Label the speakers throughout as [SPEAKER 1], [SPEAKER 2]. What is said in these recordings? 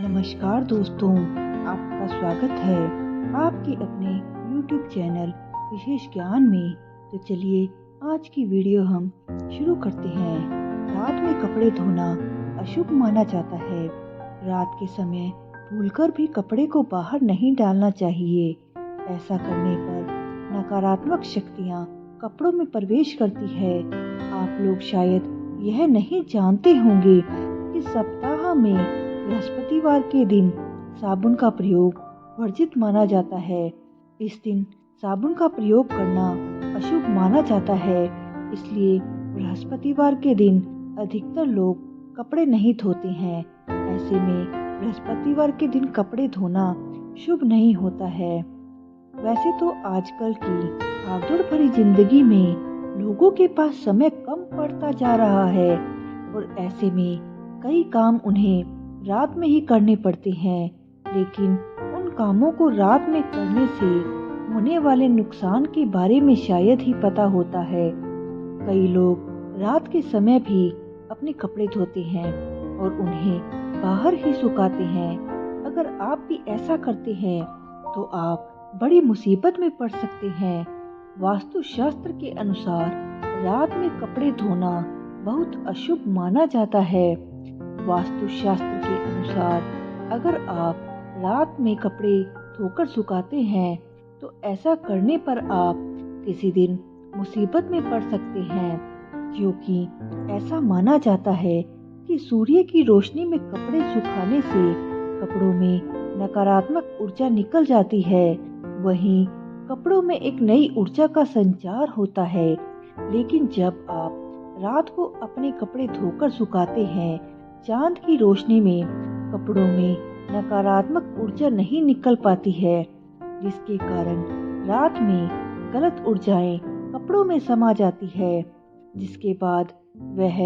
[SPEAKER 1] नमस्कार दोस्तों, आपका स्वागत है आपके अपने YouTube चैनल विशेष ज्ञान में। तो चलिए आज की वीडियो हम शुरू करते हैं। रात में कपड़े धोना अशुभ माना जाता है। रात के समय भूलकर भी कपड़े को बाहर नहीं डालना चाहिए। ऐसा करने पर नकारात्मक शक्तियाँ कपड़ों में प्रवेश करती है। आप लोग शायद यह नहीं जानते होंगे कि सप्ताह में बृहस्पतिवार के दिन साबुन का प्रयोग वर्जित माना जाता है। इस दिन साबुन का प्रयोग करना अशुभ माना जाता है, इसलिए बृहस्पतिवार के दिन अधिकतर लोग कपड़े नहीं धोते हैं। ऐसे में बृहस्पतिवार के दिन कपड़े धोना शुभ नहीं होता है। वैसे तो आजकल की भागदौड़ भरी जिंदगी में लोगों के पास समय कम पड़ता जा रहा है और ऐसे में कई काम उन्हें रात में ही करने पड़ते हैं, लेकिन उन कामों को रात में करने से होने वाले नुकसान के बारे में शायद ही पता होता है। कई लोग रात के समय भी अपने कपड़े धोते हैं और उन्हें बाहर ही सुखाते हैं। अगर आप भी ऐसा करते हैं तो आप बड़ी मुसीबत में पड़ सकते हैं। वास्तुशास्त्र के अनुसार रात में कपड़े धोना बहुत अशुभ माना जाता है। वास्तुशास्त्र के अनुसार अगर आप रात में कपड़े धोकर सुखाते हैं तो ऐसा करने पर आप किसी दिन मुसीबत में पड़ सकते हैं, क्योंकि ऐसा माना जाता है कि सूर्य की रोशनी में कपड़े सुखाने से कपड़ों में नकारात्मक ऊर्जा निकल जाती है। वहीं कपड़ों में एक नई ऊर्जा का संचार होता है। लेकिन जब आप रात को अपने कपड़े धोकर सुखाते हैं, चांद की रोशनी में कपड़ों में नकारात्मक ऊर्जा नहीं निकल पाती है, जिसके कारण रात में गलत ऊर्जाएं कपड़ों में समा जाती है, जिसके बाद वह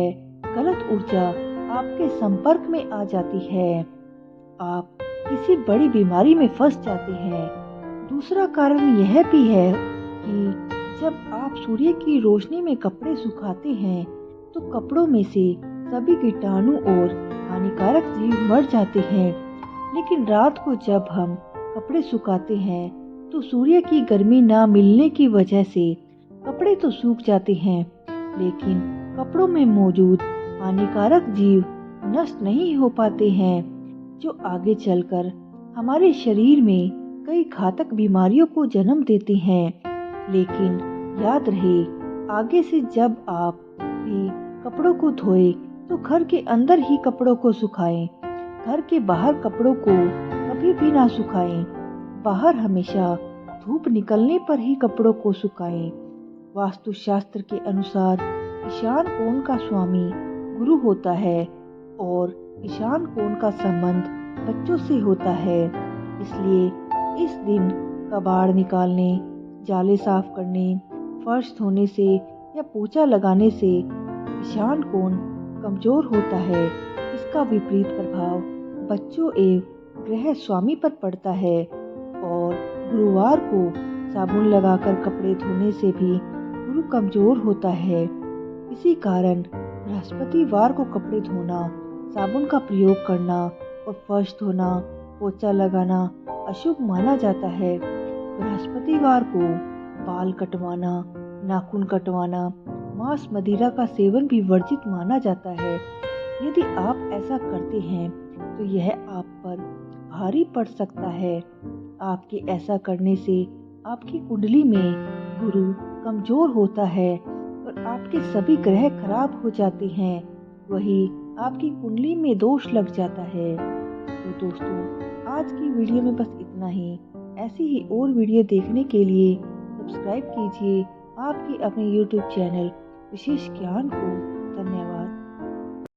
[SPEAKER 1] गलत ऊर्जा आपके संपर्क में आ जाती है। आप किसी बड़ी बीमारी में फंस जाते हैं। दूसरा कारण यह भी है कि जब आप सूर्य की रोशनी में कपड़े सुखाते हैं तो कपड़ों में से सभी कीटाणु और हानिकारक जीव मर जाते हैं। लेकिन रात को जब हम कपड़े सुखाते हैं तो सूर्य की गर्मी ना मिलने की वजह से कपड़े तो सूख जाते हैं, लेकिन कपड़ों में मौजूद हानिकारक जीव नष्ट नहीं हो पाते हैं, जो आगे चलकर हमारे शरीर में कई घातक बीमारियों को जन्म देते हैं। लेकिन याद रहे, आगे से जब आप भी कपड़ों को धोए तो घर के अंदर ही कपड़ों को सुखाएं। घर के बाहर कपड़ों को कभी भी ना सुखाएं। बाहर हमेशा धूप निकलने पर ही कपड़ों को सुखाएं। वास्तुशास्त्र के अनुसार ईशान कोण का स्वामी गुरु होता है और ईशान कोण का संबंध बच्चों से होता है। इसलिए इस दिन कबाड़ निकालने, जाले साफ करने, फर्श धोने से या पोछा लगाने से ईशान कोण कमजोर होता है। इसका विपरीत प्रभाव बच्चों एवं गृह स्वामी पर पड़ता है और गुरुवार को साबुन लगाकर कपड़े धोने से भी गुरु कमजोर होता है। इसी कारण बृहस्पतिवार को कपड़े धोना, साबुन का प्रयोग करना और फर्श धोना, पोछा लगाना अशुभ माना जाता है। बृहस्पतिवार को बाल कटवाना, नाखून कटवाना, मांस मदिरा का सेवन भी वर्जित माना जाता है। यदि आप ऐसा करते हैं तो यह आप पर भारी पड़ सकता है। आपके ऐसा करने से आपकी कुंडली में गुरु कमजोर होता है और आपके सभी ग्रह खराब हो जाते हैं। वही आपकी कुंडली में दोष लग जाता है। तो दोस्तों, आज की वीडियो में बस इतना ही। ऐसी ही और वीडियो देखने के लिए सब्सक्राइब कीजिए आपके अपने YouTube चैनल विशेष ज्ञान को।